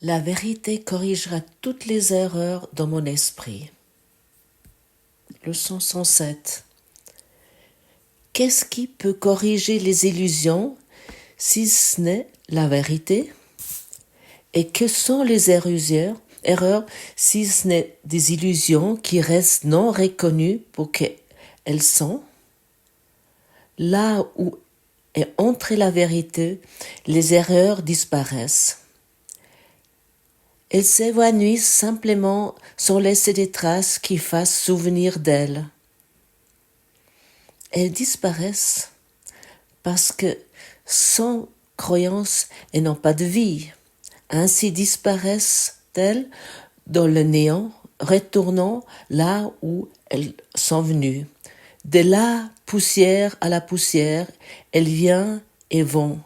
La vérité corrigera toutes les erreurs dans mon esprit. Leçon 107. Qu'est-ce qui peut corriger les illusions si ce n'est la vérité? Et que sont les erreurs si ce n'est des illusions qui restent non reconnues pour qu'elles sont? Là où est entrée la vérité, les erreurs disparaissent. Elles s'évanouissent simplement sans laisser des traces qui fassent souvenir d'elles. Elles disparaissent parce que sans croyance, elles n'ont pas de vie. Ainsi disparaissent-elles dans le néant, retournant là où elles sont venues. De la poussière à la poussière, elles viennent et vont,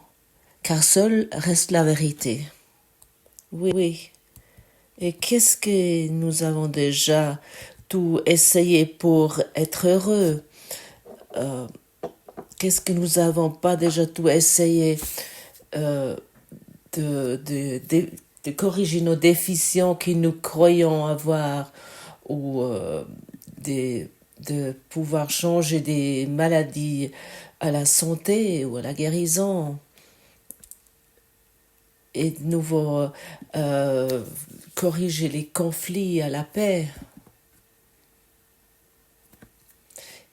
car seule reste la vérité. Oui. Et qu'est-ce que nous avons déjà tout essayé pour être heureux? Qu'est-ce que nous n'avons pas déjà tout essayé de corriger nos déficients que nous croyons avoir ou de pouvoir changer des maladies à la santé ou à la guérison et de nouveau corriger les conflits à la paix.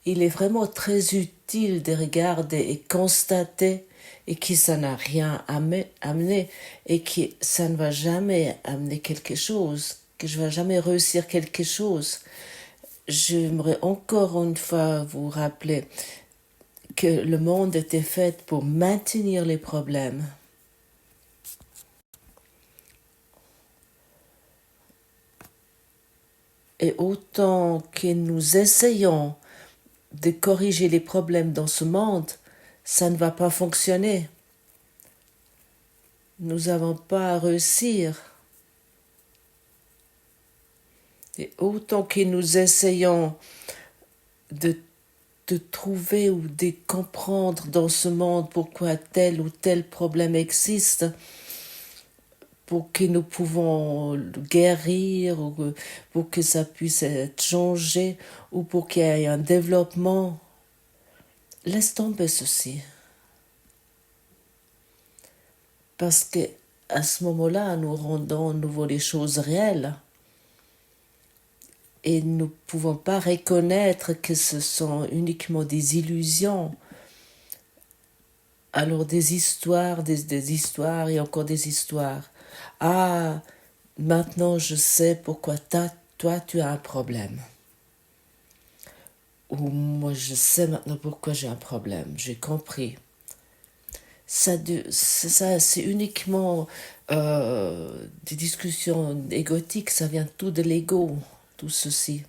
Il est vraiment très utile de regarder et constater et que ça n'a rien amené et que ça ne va jamais amener quelque chose, que je ne vais jamais réussir quelque chose. J'aimerais encore une fois vous rappeler que le monde était fait pour maintenir les problèmes. Et autant que nous essayons de corriger les problèmes dans ce monde, ça ne va pas fonctionner. Nous n'avons pas à réussir. Et autant que nous essayons de trouver ou de comprendre dans ce monde pourquoi tel ou tel problème existe, pour que nous pouvons le guérir, ou pour que ça puisse être changé, ou pour qu'il y ait un développement, laisse tomber ceci. Parce que à ce moment-là, nous rendons de nouveau les choses réelles. Et nous ne pouvons pas reconnaître que ce sont uniquement des illusions. Alors des histoires, des histoires et encore des histoires. Ah, maintenant je sais pourquoi toi tu as un problème. Ou moi je sais maintenant pourquoi j'ai un problème, j'ai compris. Ça c'est uniquement des discussions égotiques, ça vient tout de l'ego, tout ceci.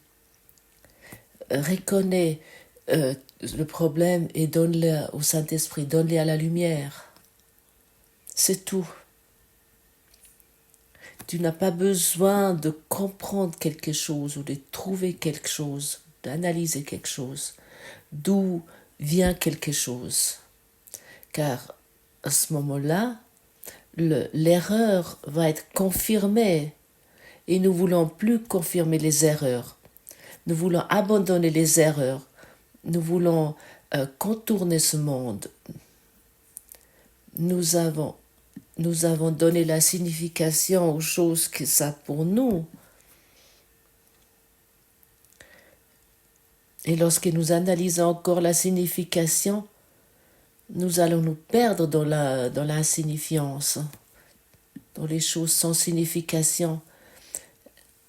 Reconnais le problème et donne-le au Saint-Esprit, donne-le à la lumière. C'est tout. Tu n'as pas besoin de comprendre quelque chose ou de trouver quelque chose, d'analyser quelque chose, d'où vient quelque chose. Car à ce moment-là, l'erreur va être confirmée et nous ne voulons plus confirmer les erreurs. Nous voulons abandonner les erreurs. Nous voulons contourner ce monde. Nous avons donné la signification aux choses que ça pour nous. Et lorsque nous analysons encore la signification, nous allons nous perdre dans l'insignifiance, dans les choses sans signification.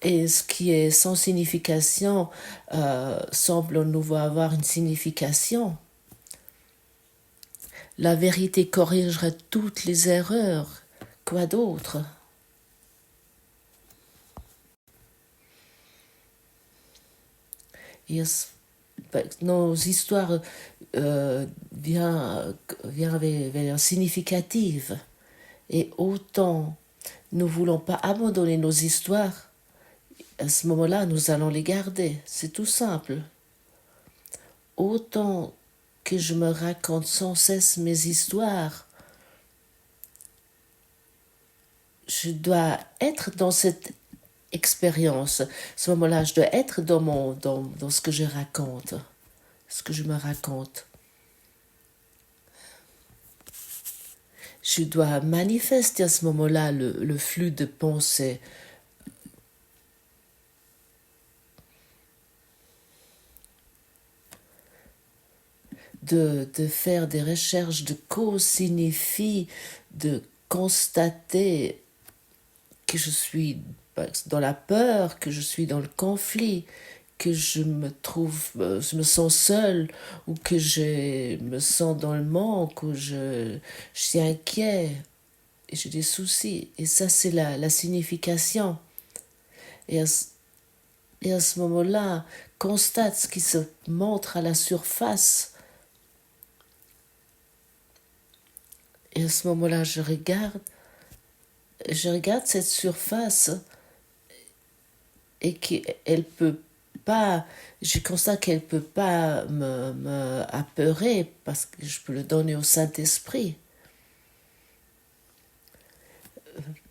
Et ce qui est sans signification semble nous avoir une signification. La vérité corrigerait toutes les erreurs. Quoi d'autre? Nos histoires viennent significatives. Et autant nous ne voulons pas abandonner nos histoires, à ce moment-là, nous allons les garder. C'est tout simple. Autant que je me raconte sans cesse mes histoires, je dois être dans cette expérience. À ce moment-là, je dois être dans ce que je raconte, ce que je me raconte. Je dois manifester à ce moment-là le flux de pensée. De faire des recherches de cause signifie de constater que je suis dans la peur, que je suis dans le conflit, que je me sens seule, ou que je me sens dans le manque, ou je suis inquiet, et j'ai des soucis. Et ça, c'est la signification. Et à ce moment-là, constate ce qui se montre à la surface. Et à ce moment-là, je regarde cette surface et qu'elle peut pas, je constate qu'elle peut pas me apeurer parce que je peux le donner au Saint-Esprit.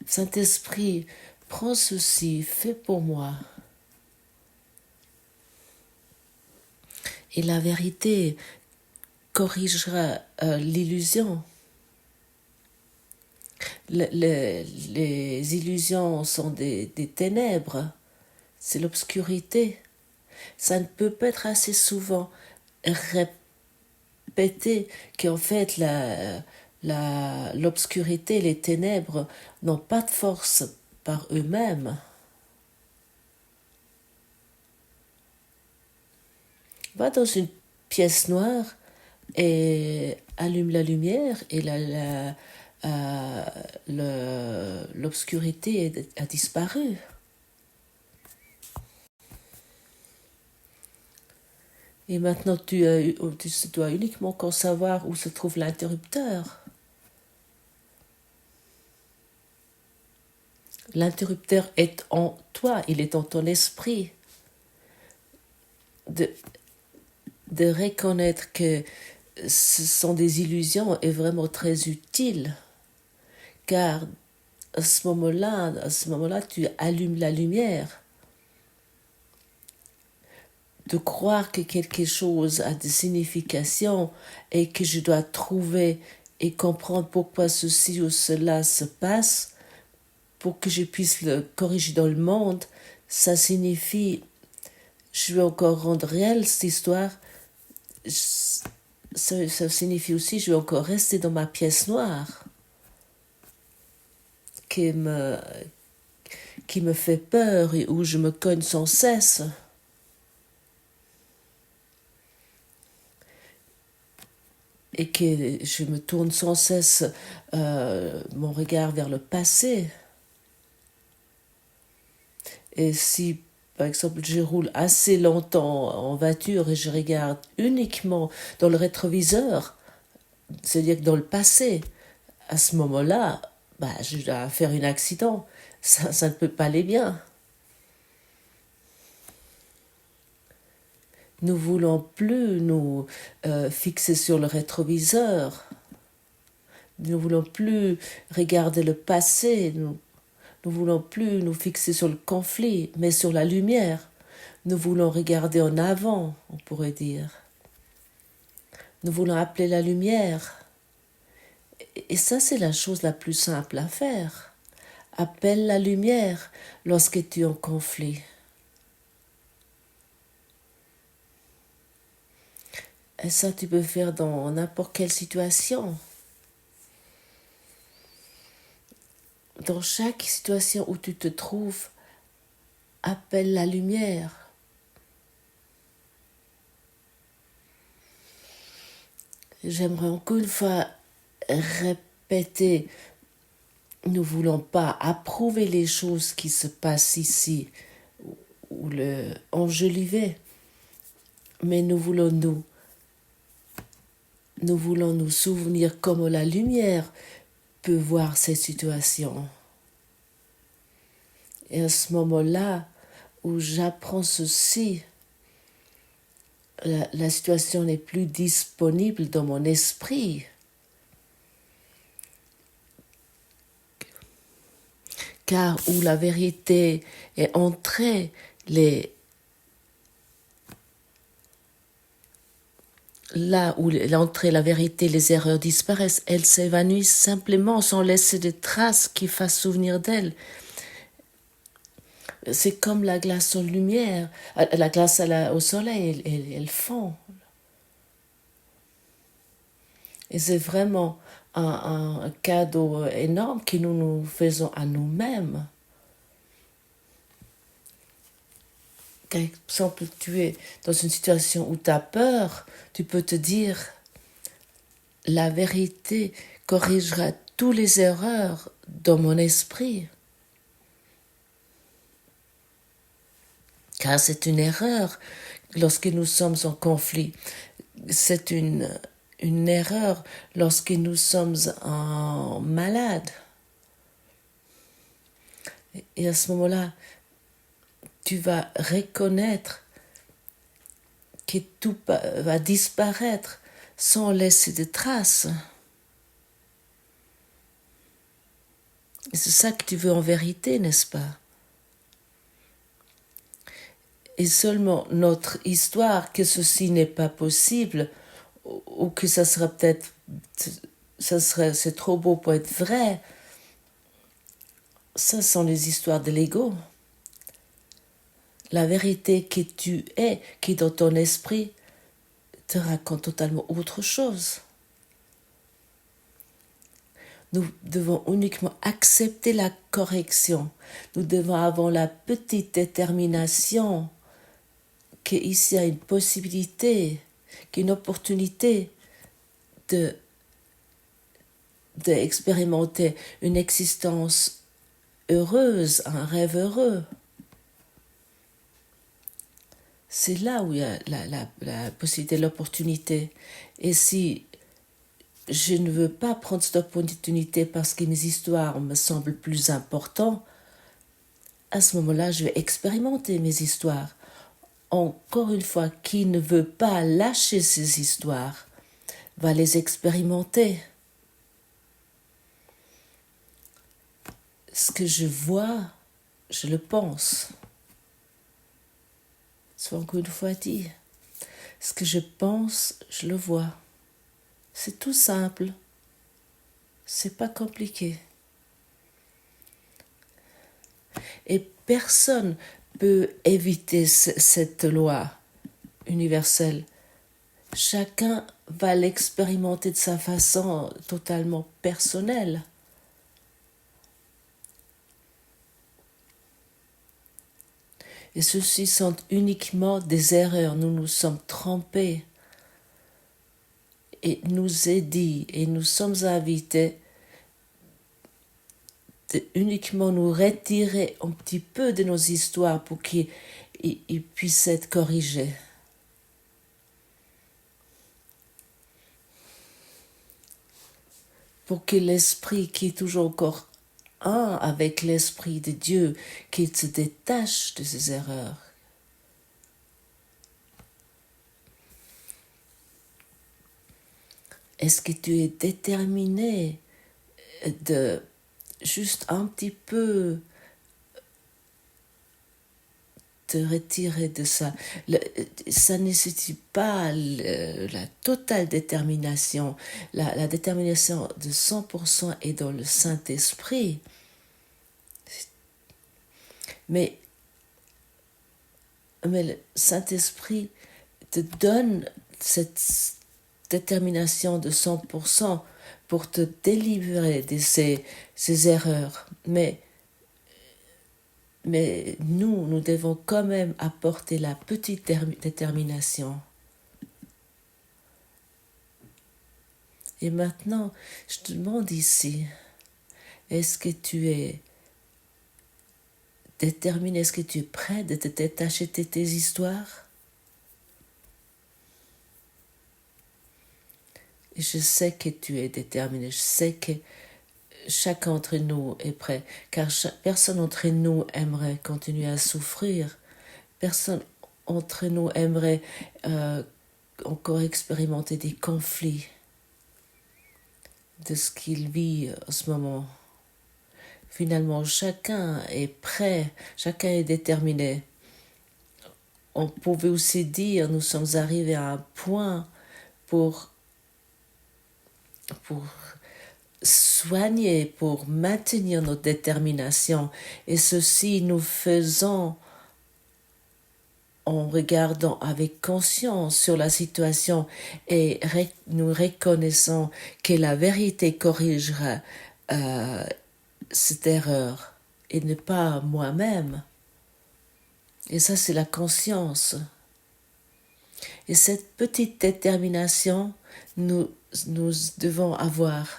Saint-Esprit, prends ceci, fais pour moi. Et la vérité corrigera l'illusion. Les illusions sont des ténèbres, c'est l'obscurité. Ça ne peut pas être assez souvent répété qu'en fait l'obscurité, les ténèbres n'ont pas de force par eux-mêmes. Va dans une pièce noire et allume la lumière et l'obscurité a disparu. Et maintenant, tu dois uniquement qu'en savoir où se trouve l'interrupteur. L'interrupteur est en toi, il est en ton esprit. De reconnaître que ce sont des illusions est vraiment très utile, car à ce moment-là, tu allumes la lumière. De croire que quelque chose a des significations et que je dois trouver et comprendre pourquoi ceci ou cela se passe pour que je puisse le corriger dans le monde, ça signifie, je vais encore rendre réelle cette histoire, ça signifie aussi je vais encore rester dans ma pièce noire qui me fait peur et où je me cogne sans cesse. Et que je me tourne sans cesse mon regard vers le passé. Et si, par exemple, je roule assez longtemps en voiture et je regarde uniquement dans le rétroviseur, c'est-à-dire que dans le passé, à ce moment-là, je dois faire un accident. Ça ne peut pas aller bien. Nous ne voulons plus nous fixer sur le rétroviseur. Nous ne voulons plus regarder le passé. Nous ne voulons plus nous fixer sur le conflit, mais sur la lumière. Nous voulons regarder en avant, on pourrait dire. Nous voulons appeler la lumière. Et ça, c'est la chose la plus simple à faire. Appelle la lumière lorsque tu es en conflit. Et ça, tu peux faire dans n'importe quelle situation. Dans chaque situation où tu te trouves, appelle la lumière. J'aimerais encore une fois répéter, nous ne voulons pas approuver les choses qui se passent ici ou le enjoliver, mais nous voulons nous souvenir comment la lumière peut voir ces situations. Et à ce moment-là où j'apprends ceci, la situation n'est plus disponible dans mon esprit. car où la vérité est entrée, là où l'entrée, la vérité, les erreurs disparaissent, elles s'évanouissent simplement sans laisser de traces qui fassent souvenir d'elles. C'est comme la glace aux lumière, la glace au soleil, elle fond. Et c'est vraiment un cadeau énorme que nous faisons à nous-mêmes. Par exemple, tu es dans une situation où tu as peur, tu peux te dire, la vérité corrigera toutes les erreurs dans mon esprit. Car c'est une erreur lorsque nous sommes en conflit. C'est une erreur lorsque nous sommes malades. Et à ce moment-là, tu vas reconnaître que tout va disparaître sans laisser de traces. Et c'est ça que tu veux en vérité, n'est-ce pas? Et seulement notre histoire que ceci n'est pas possible, ou que ça serait peut-être, c'est trop beau pour être vrai, ça sont les histoires de l'ego. La vérité que tu es, qui est dans ton esprit, te raconte totalement autre chose. Nous devons uniquement accepter la correction. Nous devons avoir la petite détermination qu'ici il y a une possibilité, qu'une opportunité d'expérimenter une existence heureuse, un rêve heureux. C'est là où il y a la possibilité, l'opportunité. Et si je ne veux pas prendre cette opportunité parce que mes histoires me semblent plus importantes, à ce moment-là, je vais expérimenter mes histoires. Encore une fois, qui ne veut pas lâcher ses histoires va les expérimenter. Ce que je vois, je le pense. C'est encore une fois dit. Ce que je pense, je le vois. C'est tout simple. C'est pas compliqué. Et personne peut éviter cette loi universelle. Chacun va l'expérimenter de sa façon totalement personnelle. Et ceci sont uniquement des erreurs. Nous nous sommes trompés. Et nous est dit, et nous sommes invités de uniquement nous retirer un petit peu de nos histoires pour qu'ils puissent être corrigés. Pour que l'esprit qui est toujours encore un avec l'esprit de Dieu, qu'il se détache de ses erreurs. Est-ce que tu es déterminé de juste un petit peu te retirer de ça? Ça ne nécessite pas la totale détermination. La détermination de 100% est dans le Saint-Esprit. Mais le Saint-Esprit te donne cette détermination de 100% pour te délivrer de ces erreurs. Mais nous devons quand même apporter la petite détermination. Et maintenant, je te demande ici, est-ce que tu es déterminé, est-ce que tu es prêt de te détacher de tes histoires? Et je sais que tu es déterminé, je sais que chacun d'entre nous est prêt, car personne d'entre nous aimerait continuer à souffrir. Personne d'entre nous aimerait encore expérimenter des conflits de ce qu'il vit en ce moment. Finalement, chacun est prêt, chacun est déterminé. On pouvait aussi dire, nous sommes arrivés à un point pour soigner, pour maintenir notre détermination. Et ceci nous faisons en regardant avec conscience sur la situation et nous reconnaissons que la vérité corrigera cette erreur et ne pas moi-même. Et ça, c'est la conscience. Et cette petite détermination, nous devons avoir.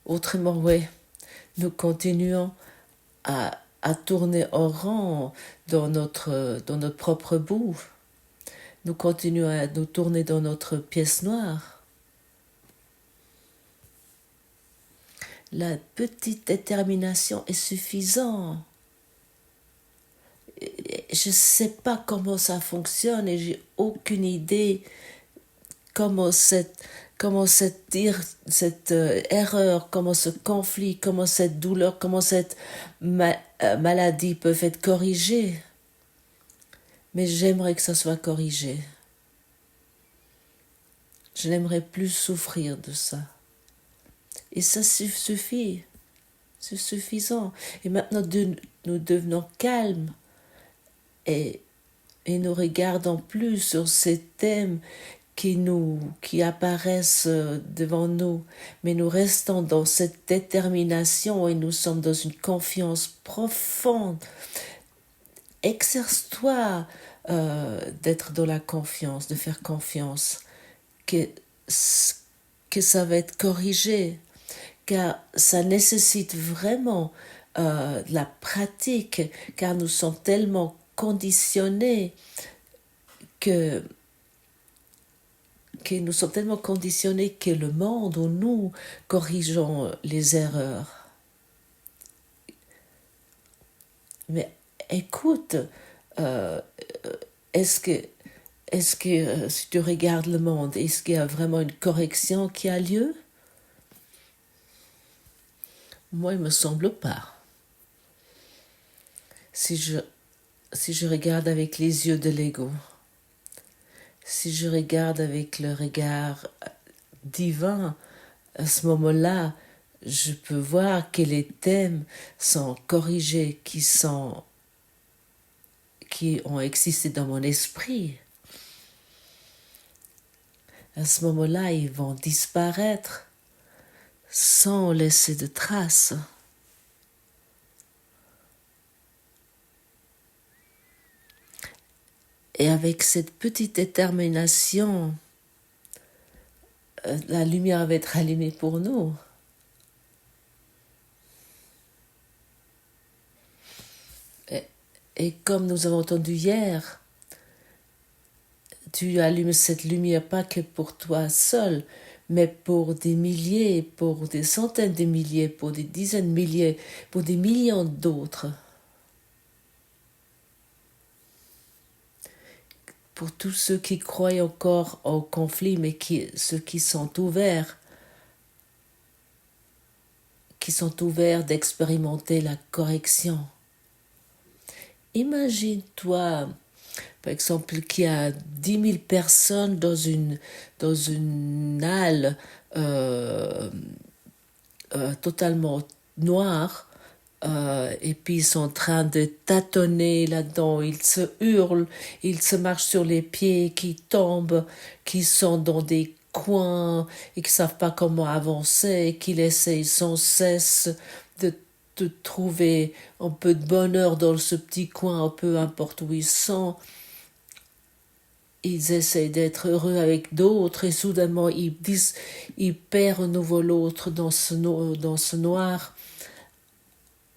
Autrement, oui, nous continuons à tourner en rond dans notre propre boue. Nous continuons à nous tourner dans notre pièce noire. La petite détermination est suffisante. Je ne sais pas comment ça fonctionne et j'ai aucune idée comment cette erreur, comment ce conflit, comment cette douleur, comment cette maladie peuvent être corrigées. Mais j'aimerais que ça soit corrigé. Je n'aimerais plus souffrir de ça. Et ça suffit. C'est suffisant. Et maintenant, nous devenons calmes et nous regardons plus sur ces thèmes qui apparaissent devant nous, mais nous restons dans cette détermination et nous sommes dans une confiance profonde. Exerce-toi d'être dans la confiance, de faire confiance, que ça va être corrigé, car ça nécessite vraiment de la pratique, car nous sommes tellement conditionnés que nous sommes tellement conditionnés que le monde où nous corrigeons les erreurs. Mais écoute, est-ce que si tu regardes le monde, est-ce qu'il y a vraiment une correction qui a lieu? Moi, il me semble pas. Si je regarde avec les yeux de l'ego, si je regarde avec le regard divin, à ce moment-là, je peux voir que les thèmes sont corrigés, qui ont existé dans mon esprit. À ce moment-là, ils vont disparaître sans laisser de traces. Et avec cette petite détermination, la lumière va être allumée pour nous. Et comme nous avons entendu hier, tu allumes cette lumière pas que pour toi seul, mais pour des milliers, pour des centaines de milliers, pour des dizaines de milliers, pour des millions d'autres. Pour tous ceux qui croient encore au conflit, mais ceux qui sont ouverts d'expérimenter la correction. Imagine-toi, par exemple, qu'il y a 10 000 personnes dans une halle totalement noire, et puis ils sont en train de tâtonner là-dedans, ils se hurlent, ils se marchent sur les pieds, qui tombent, qui sont dans des coins et qui savent pas comment avancer, qu'ils essayent sans cesse de trouver un peu de bonheur dans ce petit coin, peu importe où ils sont. Ils essayent d'être heureux avec d'autres et soudainement ils perdent à nouveau l'autre dans ce noir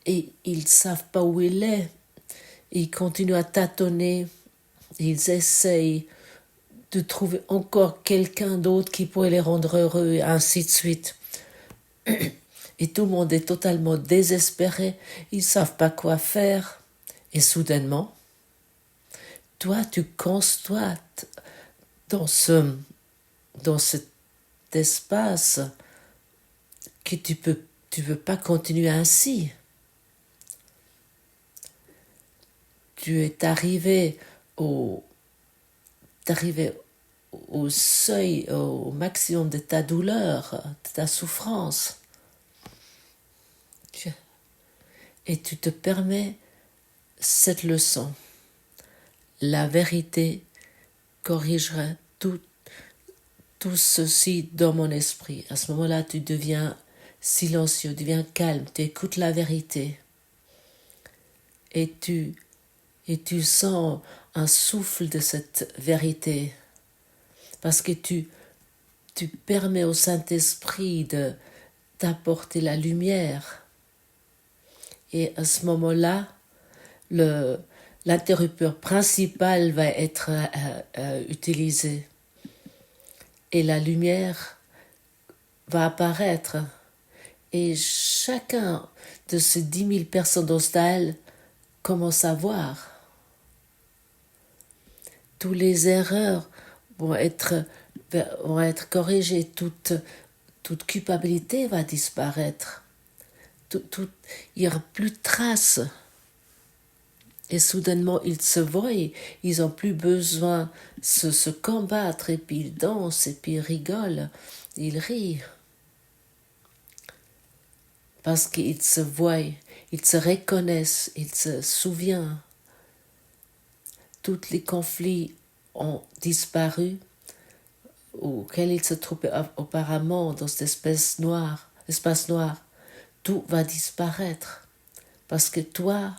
et ils ne savent pas où il est. Ils continuent à tâtonner, ils essayent de trouver encore quelqu'un d'autre qui pourrait les rendre heureux et ainsi de suite. Et tout le monde est totalement désespéré, ils ne savent pas quoi faire. Et soudainement, toi, tu constates dans cet espace que tu peux pas continuer ainsi. tu es au, arrivé au seuil, au maximum de ta douleur, de ta souffrance. Et tu te permets cette leçon. La vérité corrigera tout ceci dans mon esprit. À ce moment-là, tu deviens silencieux, tu deviens calme, tu écoutes la vérité. Et tu sens un souffle de cette vérité. Parce que tu permets au Saint-Esprit d'apporter la lumière. Et à ce moment-là, l'interrupteur principal va être utilisé. Et la lumière va apparaître. Et chacun de ces 10 000 personnes d'Hostal commence à voir. Toutes les erreurs vont être corrigées. Toute culpabilité va disparaître. Il n'y aura plus de traces. Et soudainement, ils se voient, ils n'ont plus besoin de se combattre, et puis ils dansent, et puis ils rigolent, ils rient. Parce qu'ils se voient, ils se reconnaissent, ils se souviennent. Tous les conflits ont disparu, auxquels ils se trouvaient auparavant dans cet espace noir. Tout va disparaître. Parce que toi,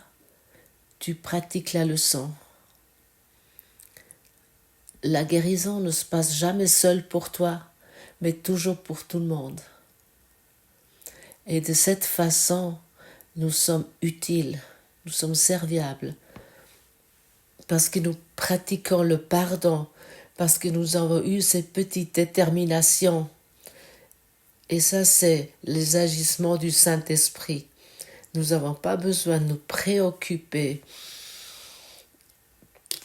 tu pratiques la leçon. La guérison ne se passe jamais seule pour toi, mais toujours pour tout le monde. Et de cette façon, nous sommes utiles, nous sommes serviables, parce que nous pratiquons le pardon, parce que nous avons eu cette petite détermination. Et ça, c'est les agissements du Saint-Esprit. Nous n'avons pas besoin de nous préoccuper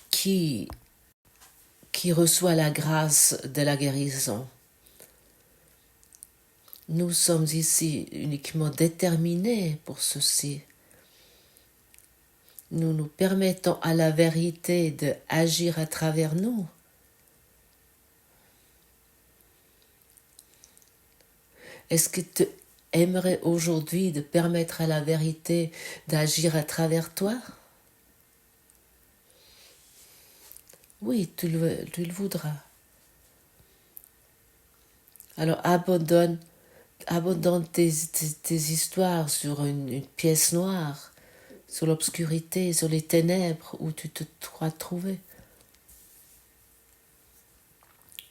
qui reçoit la grâce de la guérison. Nous sommes ici uniquement déterminés pour ceci. Nous nous permettons à la vérité d'agir à travers nous. Est-ce que tu aimerais aujourd'hui de permettre à la vérité d'agir à travers toi? Oui, tu le voudras. Alors abandonne tes histoires sur une pièce noire, sur l'obscurité, sur les ténèbres où tu te crois trouvé.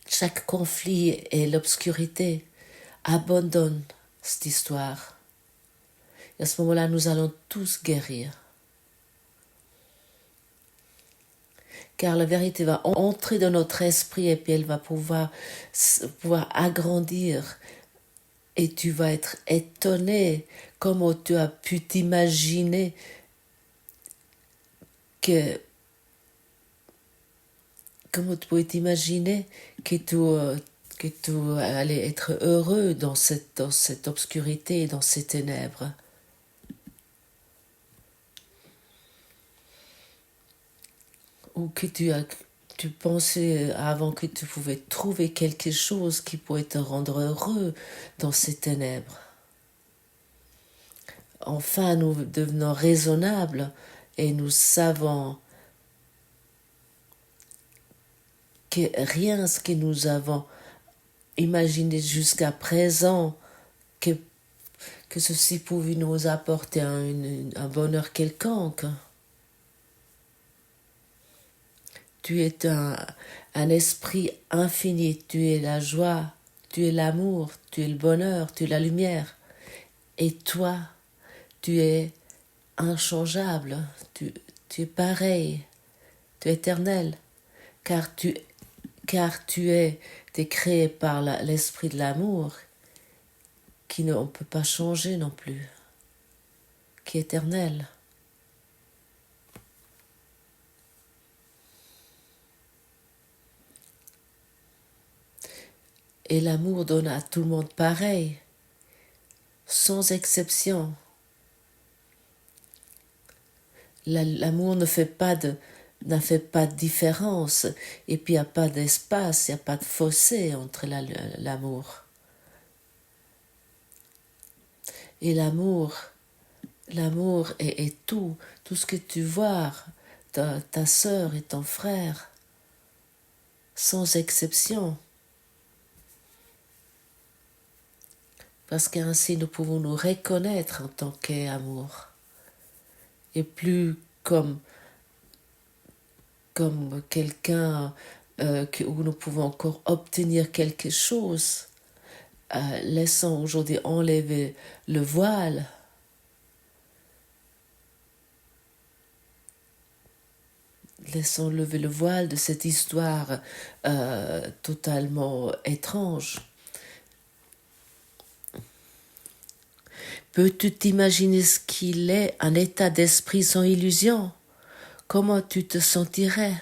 Chaque conflit est l'obscurité. Abandonne cette histoire. Et à ce moment-là, nous allons tous guérir. Car la vérité va entrer dans notre esprit et puis elle va pouvoir agrandir. Et tu vas être étonné comment tu as pu t'imaginer comment tu pouvais t'imaginer que tu allais être heureux dans cette obscurité, dans ces ténèbres. Ou que tu pensais avant que tu pouvais trouver quelque chose qui pourrait te rendre heureux dans ces ténèbres. Enfin, nous devenons raisonnables et nous savons que rien ce que nous avons imaginé jusqu'à présent, que ceci pouvait nous apporter un bonheur quelconque. Tu es un esprit infini, tu es la joie, tu es l'amour, tu es le bonheur, tu es la lumière. Et toi, tu es inchangeable, tu es pareil, tu es éternel, car tu es créé par l'esprit de l'amour, qui ne on peut pas changer non plus, qui est éternel. Et l'amour donne à tout le monde pareil, sans exception. L'amour ne fait pas de différence, et puis il n'y a pas d'espace, il n'y a pas de fossé entre l'amour. Et l'amour est tout ce que tu vois, ta sœur et ton frère, sans exception. Parce qu'ainsi nous pouvons nous reconnaître en tant qu'amour. Et plus comme quelqu'un où nous pouvons encore obtenir quelque chose, laissons aujourd'hui enlever le voile. Laissons lever le voile de cette histoire totalement étrange. Peux-tu t'imaginer ce qu'il est, un état d'esprit sans illusion? Comment tu te sentirais?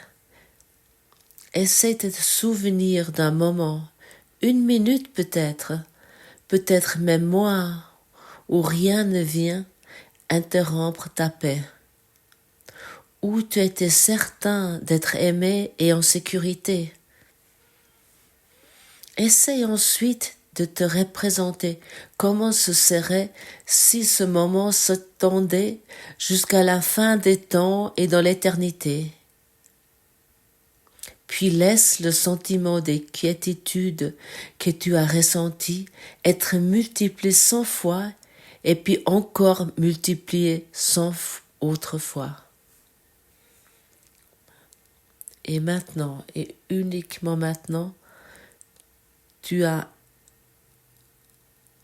Essaie de te souvenir d'un moment, une minute peut-être même moins, où rien ne vient interrompre ta paix, où tu étais certain d'être aimé et en sécurité. Essaye ensuite de te représenter comment ce serait si ce moment se tendait jusqu'à la fin des temps et dans l'éternité. Puis laisse le sentiment des quiétudes que tu as ressenti être multiplié 100 fois et puis encore multiplié 100 autres fois. Et maintenant, et uniquement maintenant, tu as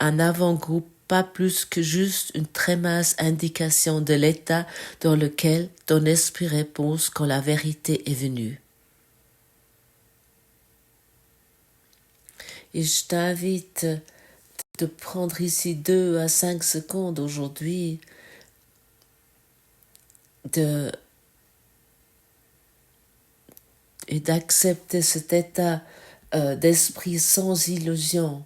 un avant-goût, pas plus que juste une très mince indication de l'état dans lequel ton esprit repose quand la vérité est venue. Et je t'invite de prendre ici 2 à 5 secondes aujourd'hui et d'accepter cet état d'esprit sans illusion,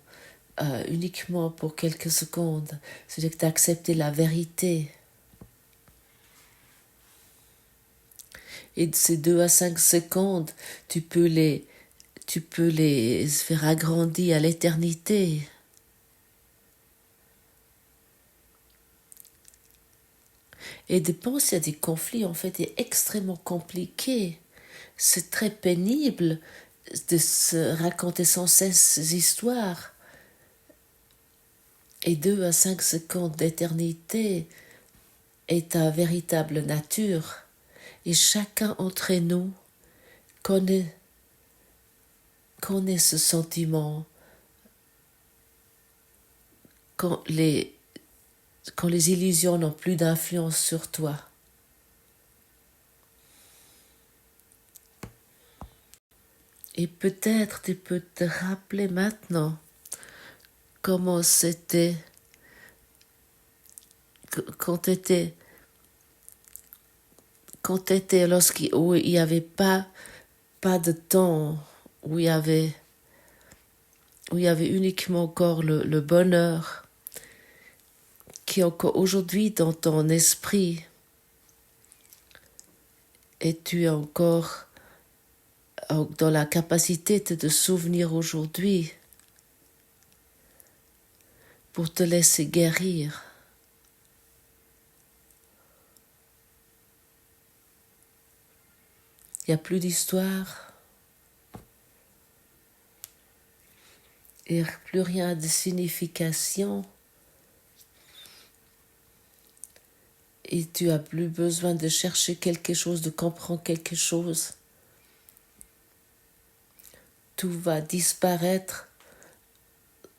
uniquement pour quelques secondes, c'est-à-dire d'accepter la vérité. Et de ces 2 à 5 secondes, tu peux les faire agrandir à l'éternité. Et de penser à des conflits, en fait, est extrêmement compliqué. C'est très pénible de se raconter sans cesse ces histoires. Et 2 à 5 secondes d'éternité est ta véritable nature. Et chacun d'entre nous connaît ce sentiment quand les illusions n'ont plus d'influence sur toi. Et peut-être tu peux te rappeler maintenant comment c'était quand tu étais où il n'y avait pas de temps, où il y avait uniquement encore le bonheur qui est encore aujourd'hui dans ton esprit, et tu es encore dans la capacité de te souvenir aujourd'hui pour te laisser guérir. Il n'y a plus d'histoire et plus rien de signification. Et tu n'as plus besoin de chercher quelque chose, de comprendre quelque chose. Tout va disparaître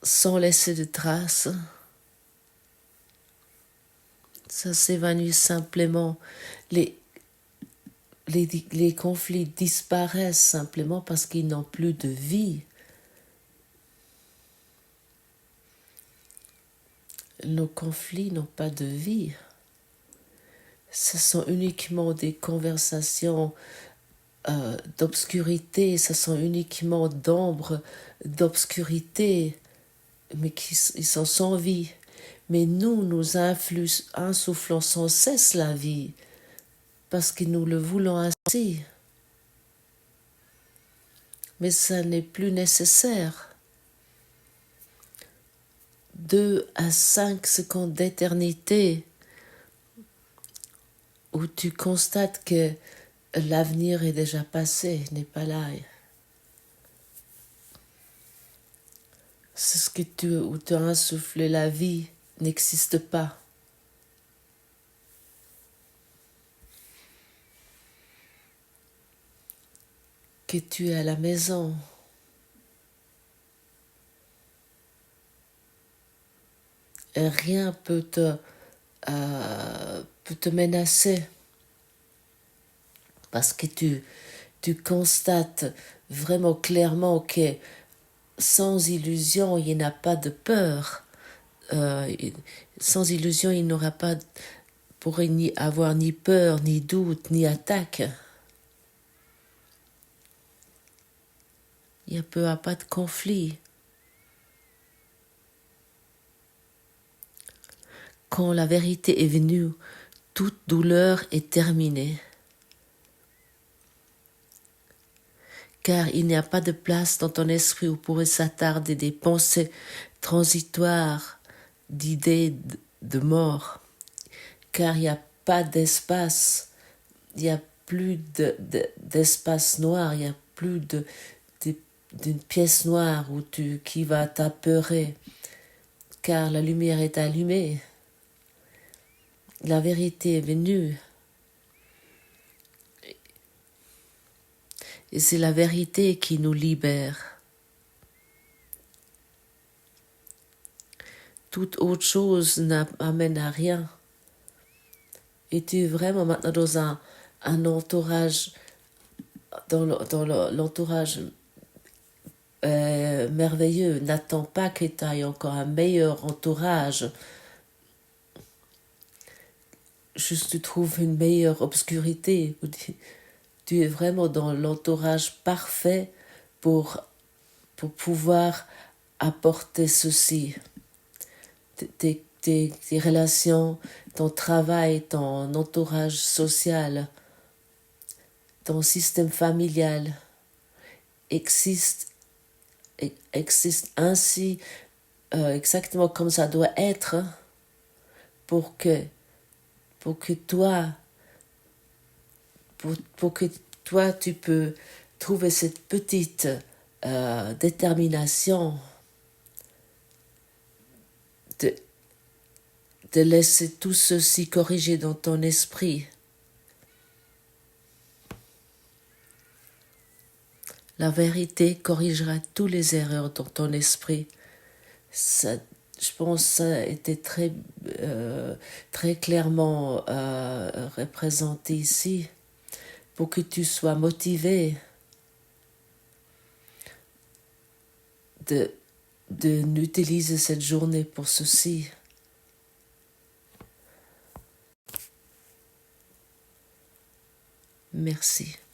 sans laisser de traces. Ça s'évanouit simplement. Les conflits disparaissent simplement parce qu'ils n'ont plus de vie. Nos conflits n'ont pas de vie. Ce sont uniquement des conversations d'obscurité, ce sont uniquement d'ombre, d'obscurité, mais ils sont sans vie. Mais nous insufflons sans cesse la vie. parce que nous le voulons ainsi. Mais ça n'est plus nécessaire. 2 à 5 secondes d'éternité où tu constates que l'avenir est déjà passé, n'est pas là. C'est ce que où tu as insufflé la vie n'existe pas. Que tu es à la maison. Et rien peut te menacer. Parce que tu constates vraiment clairement que sans illusion, il n'y a pas de peur. Sans illusion, il n'aura pas, pourrait ni avoir ni peur, ni doute, ni attaque. Il n'y a pas de conflit. Quand la vérité est venue, toute douleur est terminée. Car il n'y a pas de place dans ton esprit où pourraient s'attarder des pensées transitoires, d'idées de mort. Car il n'y a pas d'espace, il n'y a plus d'espace noir, il n'y a plus d'une pièce noire qui va t'apeurer. Car la lumière est allumée. La vérité est venue. Et c'est la vérité qui nous libère. Toute autre chose n'amène à rien. Et tu es vraiment maintenant dans un entourage, dans l'entourage merveilleux. N'attends pas que tu aies encore un meilleur entourage. Juste tu trouves une meilleure obscurité. Tu es vraiment dans l'entourage parfait pour pouvoir apporter ceci. Tes relations, ton travail, ton entourage social, ton système familial existe ainsi, exactement comme ça doit être, pour que toi tu peux trouver cette petite détermination de laisser tout ceci corriger dans ton esprit. La vérité corrigera toutes les erreurs dans ton esprit. Ça, je pense que ça a été très clairement représenté ici pour que tu sois motivé d'utiliser cette journée pour ceci. Merci.